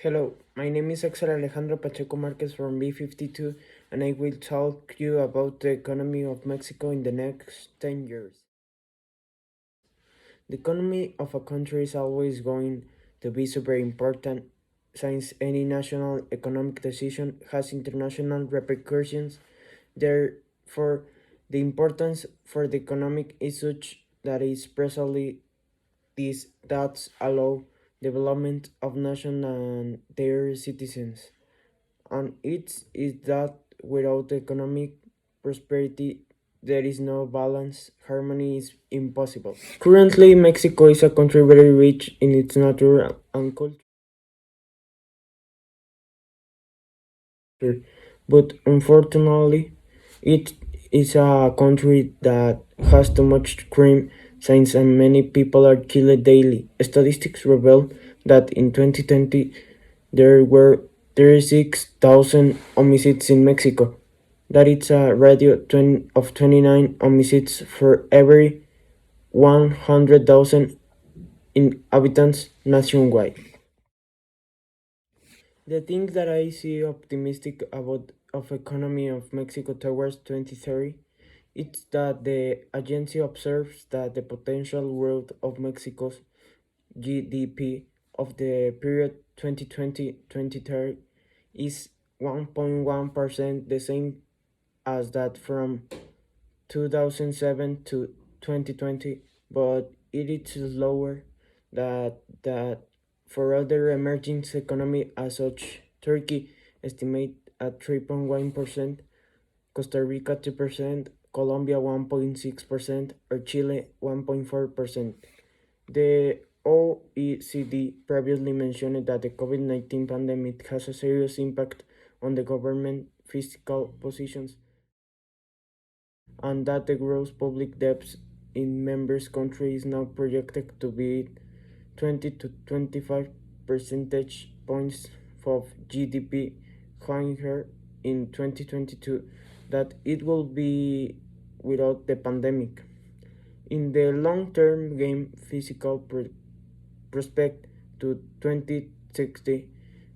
Hello, my name is Axel Alejandro Pacheco Marquez from B52, and I will talk you about the economy of Mexico in the next 10 years. The economy of a country is always going to be super important since any national economic decision has international repercussions. Therefore, the importance for the economic is such that is precisely this that allow development of nation and their citizens. And it is that without economic prosperity, there is no balance, harmony is impossible. Currently, Mexico is a country very rich in its nature and culture, but unfortunately, it is a country that has too much crime since many people are killed daily. Statistics reveal that in 2020 there were 36,000 homicides in Mexico. That is a ratio of 29 homicides for every 100,000 inhabitants nationwide. The thing that I see optimistic about of economy of Mexico towards 2030 is that the agency observes that the potential growth of Mexico's GDP of the period 2020-2030 is 1.1%, the same as that from 2007 to 2020, but it is lower that for other emerging economy as such. Turkey estimate at 3.1%, Costa Rica 2%, Colombia 1.6%, or Chile 1.4%. The OECD previously mentioned that the COVID-19 pandemic has a serious impact on the government fiscal positions and that the gross public debt in members' countries is now projected to be 20 to 25 percentage points of GDP higher in 2022 that it will be without the pandemic. In the long-term game physical prospect to 2060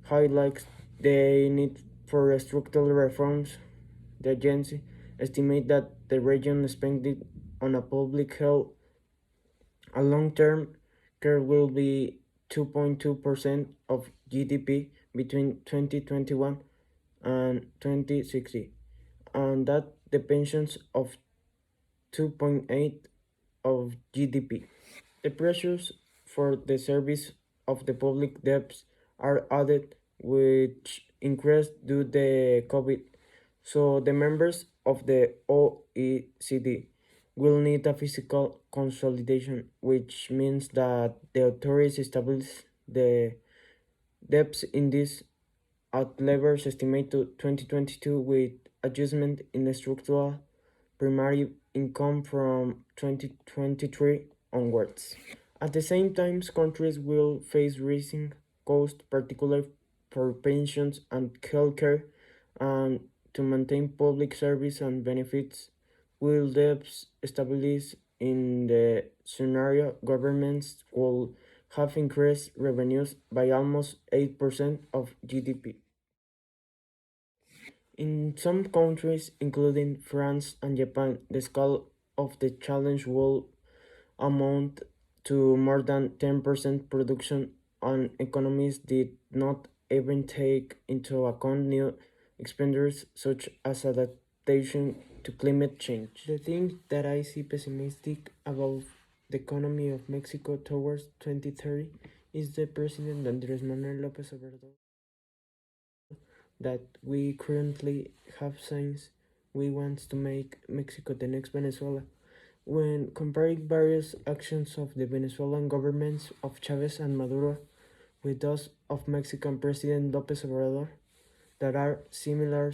highlights the need for structural reforms. The agency estimates that the region spending on a public health a long-term care will be 2.2% of GDP between 2021 and 2060, and that the pensions of 2.8 of GDP. The pressures for the service of the public debts are added, which increased due to the COVID. So the members of the OECD will need a fiscal consolidation, which means that the authorities establish the debts in this at levels estimated to 2022 with adjustment in the structural primary income from 2023 onwards. At the same time, countries will face rising costs, particularly for pensions and healthcare, and to maintain public service and benefits. Will debts stabilize in the scenario? Governments will have increased revenues by almost 8% of GDP. In some countries, including France and Japan, the scale of the challenge will amount to more than 10% production, and economies did not even take into account new expenditures such as adaptation to climate change. The thing that I see pessimistic about the economy of Mexico towards 2030 is the President Andrés Manuel López Obrador that we currently have signs we want to make Mexico the next Venezuela. When comparing various actions of the Venezuelan governments of Chavez and Maduro with those of Mexican President López Obrador, that are similar,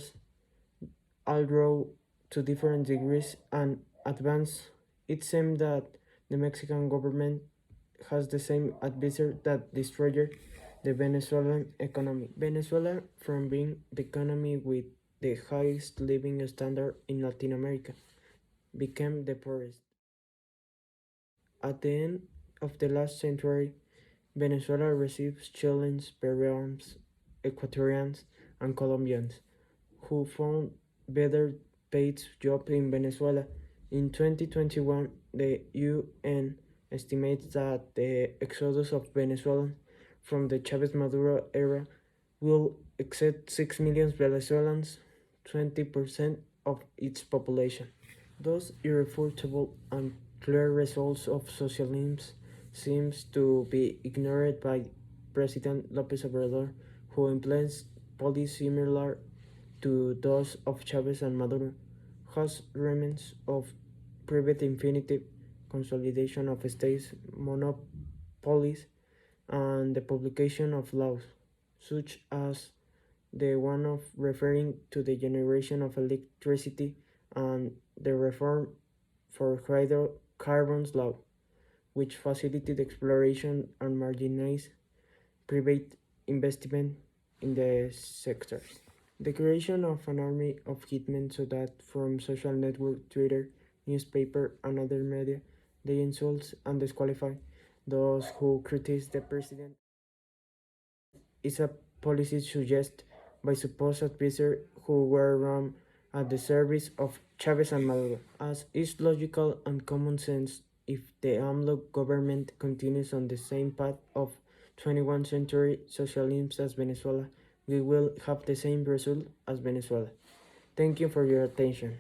although to different degrees and advanced, it seems that the Mexican government has the same advisor that destroyed the Venezuelan economy. Venezuela, from being the economy with the highest living standard in Latin America, became the poorest. At the end of the last century, Venezuela received shillings per arms Ecuadorians, and Colombians who found better paid jobs in Venezuela. In 2021, the UN estimates that the exodus of Venezuelans from the Chavez Maduro era will exceed 6 million Venezuelans, 20% of its population. Those irrefutable and clear results of socialism seems to be ignored by President López Obrador, who implements policies similar to those of Chavez and Maduro, has remnants of private infinity, consolidation of states monopolies, and the publication of laws, such as the one of referring to the generation of electricity and the reform for hydrocarbons law, which facilitate exploration and marginalize private investment in the sectors. The creation of an army of hitmen so that from social network, Twitter, newspaper, and other media, they insult and disqualify those who criticize the president is a policy suggested by supposed advisors who were run at the service of Chavez and Maduro, as is logical and common sense if the AMLO government continues on the same path of 21st century socialism as Venezuela, we will have the same result as Venezuela. Thank you for your attention.